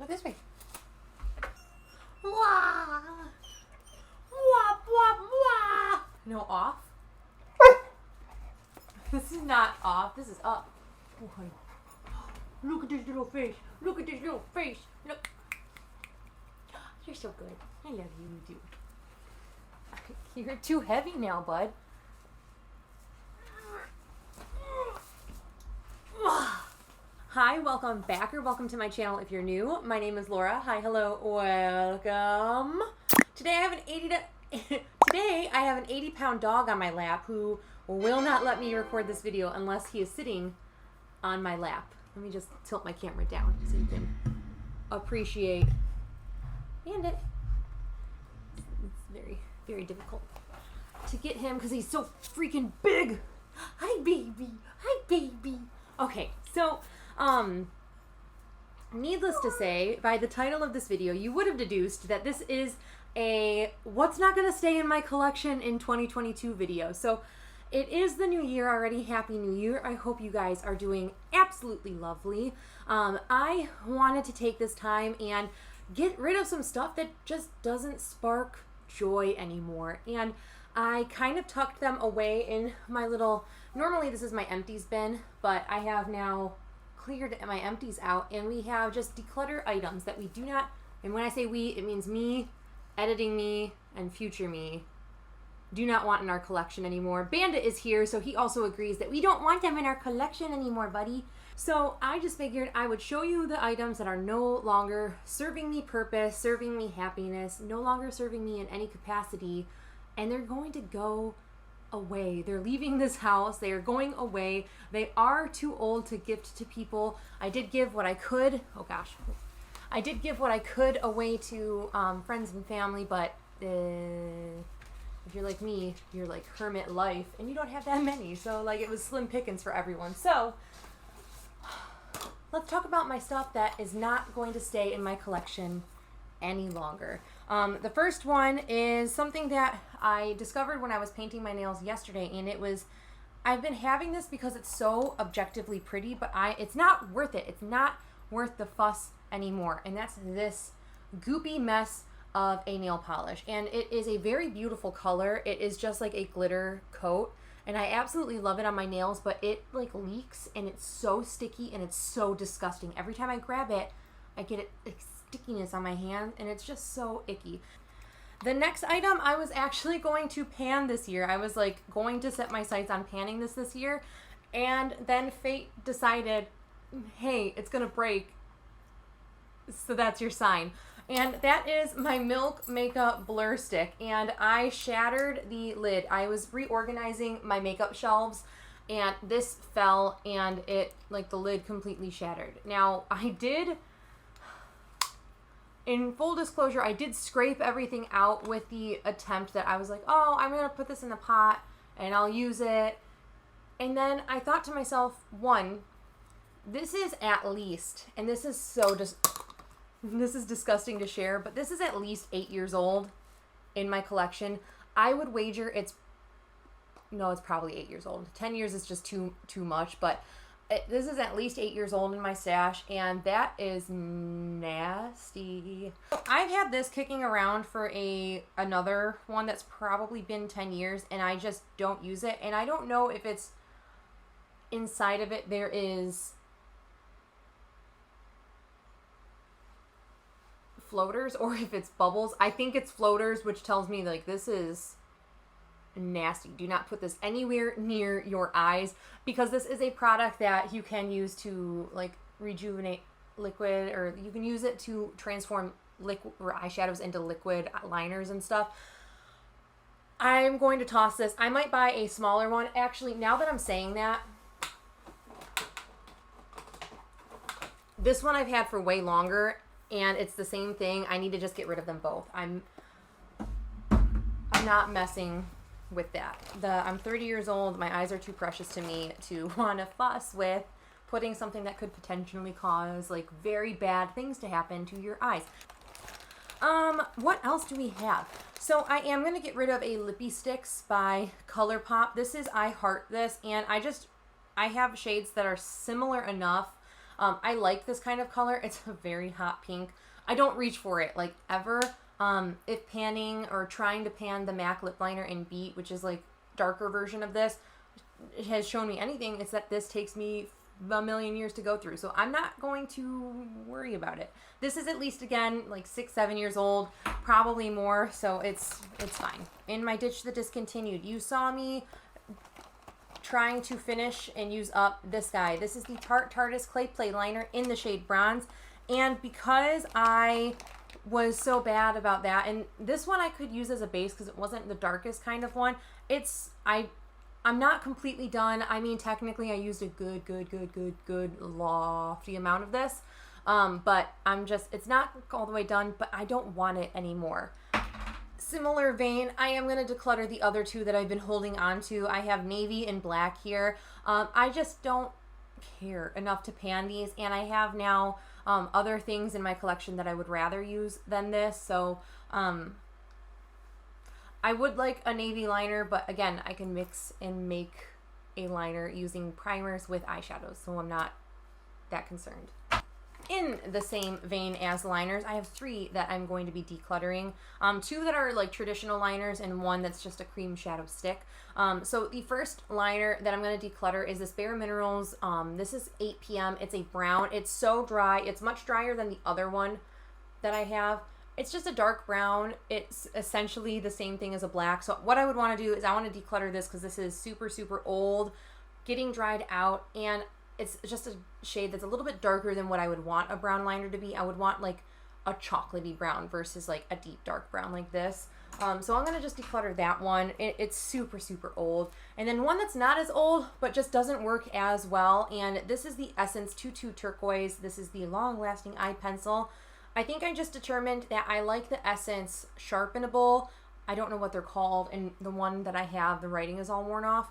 this way. Wah! Wah, wah, wah! No, off? This is not off. This is up. Oh, honey. Look at this little face. Look at this little face. Look. You're so good. I love you, you do. You're too heavy now, bud. Hi, welcome back or welcome to my channel if you're new. My name is Laura. Hi, hello, welcome. Today I have an 80-pound dog on my lap who will not let me record this video unless he is sitting on my lap. Let me just tilt my camera down so you can appreciate Bandit. It's very, very difficult to get him because he's so freaking big. Hi, baby. Hi, baby. Okay, so, needless to say, by the title of this video, you would have deduced that this is a what's not going to stay in my collection in 2022 video. So, it is the new year already. Happy New Year. I hope you guys are doing absolutely lovely. I wanted to take this time and get rid of some stuff that just doesn't spark joy anymore. And I kind of tucked them away in my little, normally this is my empties bin, but I have now cleared my empties out and we have just declutter items that we do not, and when I say we, it means me, editing me, and future me, do not want in our collection anymore. Bandit is here, so he also agrees that we don't want them in our collection anymore, buddy. So I just figured I would show you the items that are no longer serving me purpose, serving me happiness, no longer serving me in any capacity, and they're going to go away. They're leaving this house. They are going away. They are too old to gift to people. I did give what I could. Oh gosh. I did give what I could away to friends and family, but if you're like me, you're like hermit life, and you don't have that many. So like it was slim pickings for everyone. So let's talk about my stuff that is not going to stay in my collection any longer. The first one is something that I discovered when I was painting my nails yesterday, and it was, I've been having this because it's so objectively pretty, but it's not worth it. It's not worth the fuss anymore, and that's this goopy mess of a nail polish, and it is a very beautiful color. It is just like a glitter coat, and I absolutely love it on my nails, but it like leaks, and it's so sticky, and it's so disgusting. Every time I grab it, I get it like stickiness on my hand, and it's just so icky. The next item I was actually going to pan this year. I was like going to set my sights on panning this year, and then fate decided, hey, it's gonna break, so that's your sign. And that is my Milk Makeup Blur Stick, and I shattered the lid. I was reorganizing my makeup shelves, and this fell, and it, like, the lid completely shattered. Now, I did, in full disclosure, I did scrape everything out with the attempt that I was like, oh, I'm going to put this in the pot, and I'll use it. And then I thought to myself, one, this is at least, and this is so this is disgusting to share, but this is at least 8 years old in my collection. I would wager it's probably 8 years old. 10 years is just too much, but this is at least 8 years old in my stash, and that is nasty. I've had this kicking around for another one that's probably been 10 years, and I just don't use it, and I don't know if it's inside of it there is floaters or if it's bubbles. I think it's floaters, which tells me like this is nasty. Do not put this anywhere near your eyes, because this is a product that you can use to like rejuvenate liquid, or you can use it to transform liquid or eyeshadows into liquid liners and stuff. I'm going to toss this. I might buy a smaller one. Actually, now that I'm saying that, this one I've had for way longer, and it's the same thing. I need to just get rid of them both. I'm not messing with that. I'm 30 years old. My eyes are too precious to me to want to fuss with putting something that could potentially cause like very bad things to happen to your eyes. What else do we have? So I am going to get rid of a Lippy Sticks by ColourPop. This is I Heart This, and I have shades that are similar enough. I like this kind of color. It's a very hot pink. I don't reach for it, like, ever. If panning or trying to pan the MAC lip liner in Beat, which is, like, darker version of this, it has shown me anything, it's that this takes me a million years to go through. So I'm not going to worry about it. This is at least, again, like 6-7 years old, probably more, so it's fine. In my Ditch the Discontinued, you saw me trying to finish and use up this guy. This is the Tarte Tardis Clay Play Liner in the shade Bronze. And because I was so bad about that, and this one I could use as a base because it wasn't the darkest kind of one, I'm not completely done. I mean, technically I used a good lofty amount of this. But it's not all the way done, but I don't want it anymore. Similar vein, I am going to declutter the other two that I've been holding on to. I have navy and black here. I just don't care enough to pan these, and I have now other things in my collection that I would rather use than this. So I would like a navy liner, but again, I can mix and make a liner using primers with eyeshadows, so I'm not that concerned. In the same vein as liners, I have 3 that I'm going to be decluttering. 2 that are like traditional liners and 1 that's just a cream shadow stick. So the first liner that I'm going to declutter is this bareMinerals. This is 8 p.m. It's a brown. It's so dry. It's much drier than the other one that I have. It's just a dark brown. It's essentially the same thing as a black. So what I would want to do is I want to declutter this because this is super, super old, getting dried out, and it's just a shade that's a little bit darker than what I would want a brown liner to be. I would want like a chocolatey brown versus like a deep dark brown like this. So I'm going to just declutter that one. It's super, super old. And then one that's not as old, but just doesn't work as well. And this is the Essence 22 Turquoise. This is the Long Lasting Eye Pencil. I think I just determined that I like the Essence Sharpenable. I don't know what they're called. And the one that I have, the writing is all worn off.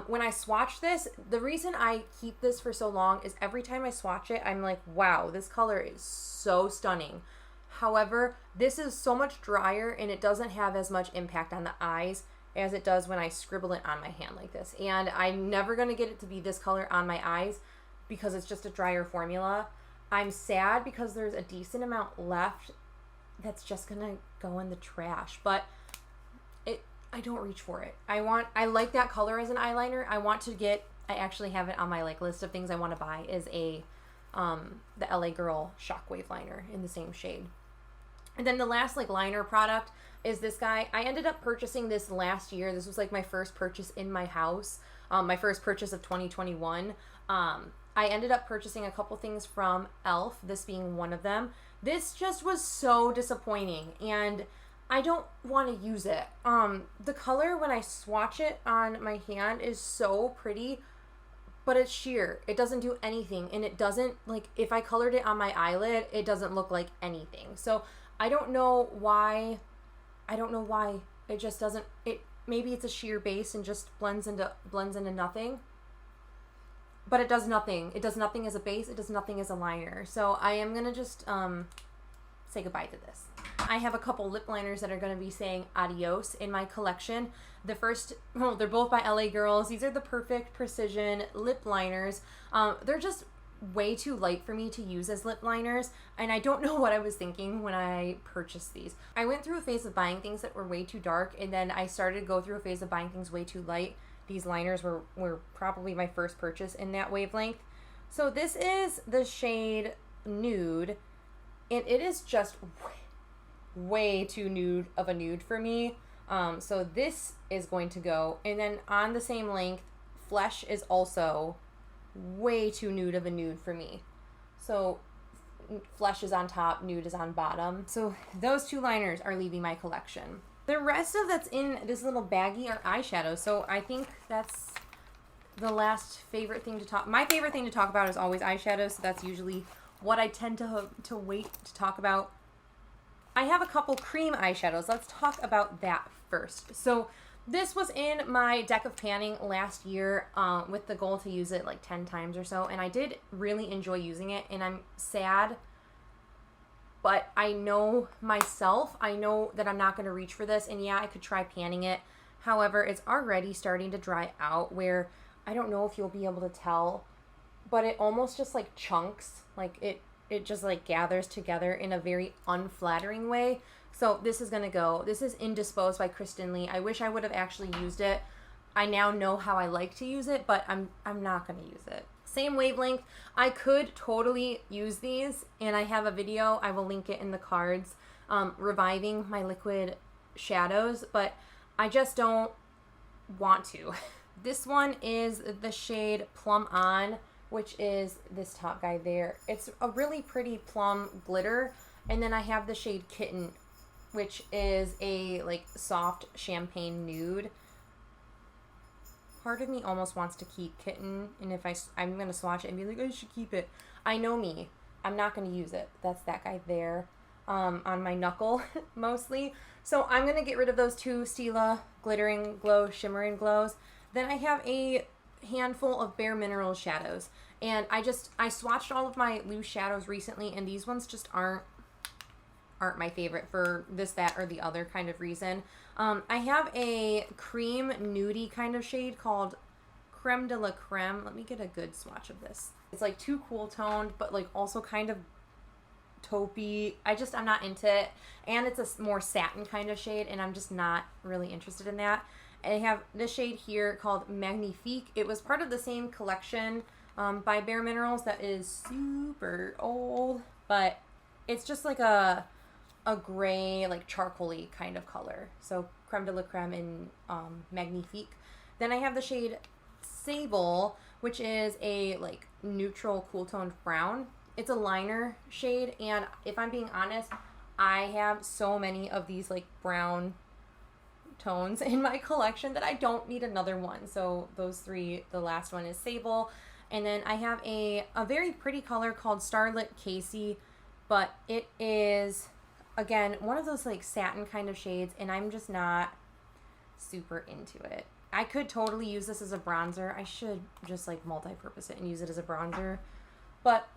When I swatch this, the reason I keep this for so long is every time I swatch it, I'm like, wow, this color is so stunning. However, this is so much drier and it doesn't have as much impact on the eyes as it does when I scribble it on my hand like this. And I'm never going to get it to be this color on my eyes because it's just a drier formula. I'm sad because there's a decent amount left that's just going to go in the trash. But I don't reach for it. I like that color as an eyeliner. I actually have it on my like list of things I want to buy is the LA Girl Shockwave liner in the same shade. And then the last like liner product is this guy. I ended up purchasing this last year. This was like my first purchase in my house. My first purchase of 2021. I ended up purchasing a couple things from e.l.f., this being one of them. This just was so disappointing, and I don't want to use it. The color when I swatch it on my hand is so pretty, but it's sheer. It doesn't do anything, and it doesn't, like, if I colored it on my eyelid, it doesn't look like anything. So I don't know why. It just doesn't, maybe it's a sheer base and just blends into nothing. But it does nothing. It does nothing as a base. It does nothing as a liner. So I am going to just say goodbye to this. I have a couple lip liners that are going to be saying adios in my collection. The first, well, they're both by LA Girls. These are the Perfect Precision lip liners. They're just way too light for me to use as lip liners, and I don't know what I was thinking when I purchased these. I went through a phase of buying things that were way too dark, and then I started to go through a phase of buying things way too light. These liners were probably my first purchase in that wavelength. So this is the shade Nude, and it is just way too nude of a nude for me. So this is going to go, and then on the same length, Flesh is also way too nude of a nude for me. So Flesh is on top, Nude is on bottom. So those two liners are leaving my collection. The rest of that's in this little baggie are eyeshadows. So I think that's the last favorite thing to talk. My favorite thing to talk about is always eyeshadows. So that's usually what I tend to wait to talk about. I have a couple cream eyeshadows. Let's talk about that first. So this was in my deck of panning last year with the goal to use it like 10 times or so. And I did really enjoy using it. And I'm sad, but I know myself. I know that I'm not going to reach for this. And yeah, I could try panning it. However, it's already starting to dry out where I don't know if you'll be able to tell but it almost just like chunks, like it just like gathers together in a very unflattering way. So this is gonna go. This is Indisposed by Kristen Lee. I wish I would have actually used it. I now know how I like to use it, but I'm not gonna use it. Same wavelength. I could totally use these, and I have a video, I will link it in the cards, reviving my liquid shadows, but I just don't want to. This one is the shade Plum On, which is this top guy there. It's a really pretty plum glitter. And then I have the shade Kitten, which is a like soft champagne nude. Part of me almost wants to keep Kitten, and if I'm going to swatch it and be like, I should keep it. I know me. I'm not going to use it. That's that guy there on my knuckle mostly. So I'm going to get rid of those two Stila Glittering Glow, Shimmering Glows. Then I have a handful of bareMinerals shadows. And I swatched all of my loose shadows recently, and these ones just aren't my favorite for this, that, or the other kind of reason. I have a cream nudie kind of shade called Creme de la Creme. Let me get a good swatch of this. It's like too cool toned, but like also kind of taupey. I'm not into it. And it's a more satin kind of shade, and I'm just not really interested in that. I have this shade here called Magnifique. It was part of the same collection by bareMinerals that is super old, but it's just like a gray, like charcoaly kind of color. So Creme de la Creme and Magnifique. Then I have the shade Sable, which is a like neutral cool toned brown. It's a liner shade, and if I'm being honest, I have so many of these like brown tones in my collection that I don't need another one. So those three, the last one is Sable. And then I have a very pretty color called Starlit Casey, but it is, again, one of those like satin kind of shades, and I'm just not super into it. I could totally use this as a bronzer. I should just like multi-purpose it and use it as a bronzer, but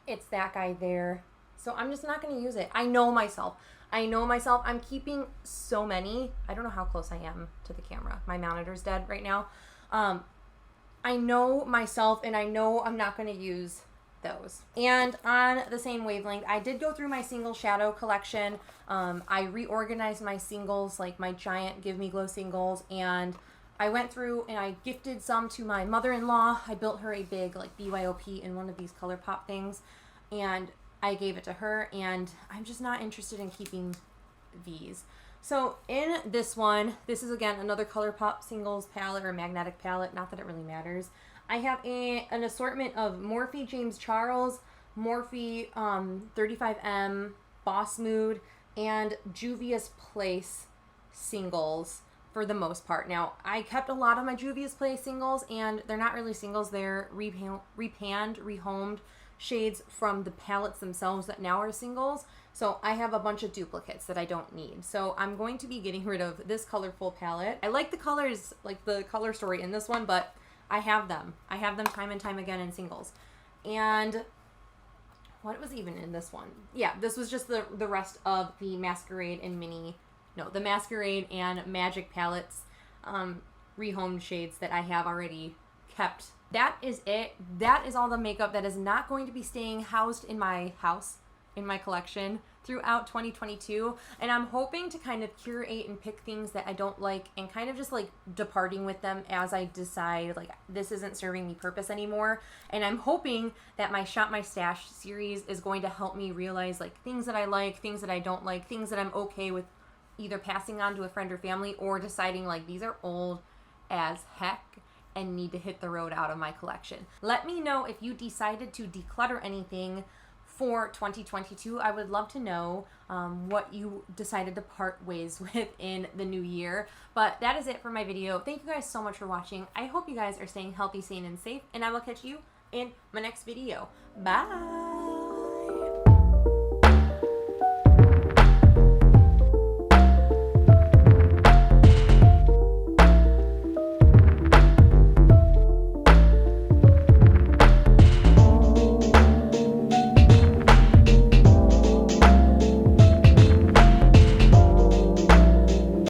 it's that guy there. So I'm just not going to use it. I know myself. I'm keeping so many. I don't know how close I am to the camera. My monitor's dead right now. I know myself, and I know I'm not going to use those. And on the same wavelength, I did go through my single shadow collection. I reorganized my singles, like my giant Give Me Glow singles, and I went through and I gifted some to my mother-in-law. I built her a big like BYOP in one of these ColourPop things, and I gave it to her, and I'm just not interested in keeping these. So in this one, this is again another ColourPop singles palette or magnetic palette, not that it really matters. I have an assortment of Morphe James Charles, Morphe 35M, Boss Mood, and Juvia's Place singles for the most part. Now, I kept a lot of my Juvia's Place singles, and they're not really singles, they're repanned, rehomed shades from the palettes themselves that now are singles. So I have a bunch of duplicates that I don't need. So I'm going to be getting rid of this colorful palette. I like the colors, like the color story in this one, but I have them. I have them time and time again in singles. And what was even in this one? Yeah, this was just the rest of the Masquerade and the Masquerade and Magic palettes, rehomed shades that I have already kept. That is it. That is all the makeup that is not going to be staying housed in my house, in my collection throughout 2022. And I'm hoping to kind of curate and pick things that I don't like and kind of just like departing with them as I decide like this isn't serving me purpose anymore. And I'm hoping that my Shop My Stash series is going to help me realize like things that I like, things that I don't like, things that I'm okay with either passing on to a friend or family, or deciding like these are old as heck and need to hit the road out of my collection. Let me know if you decided to declutter anything for 2022. I would love to know what you decided to part ways with in the new year. But that is it for my video. Thank you guys so much for watching. I hope you guys are staying healthy, sane, and safe, and I will catch you in my next video. Bye!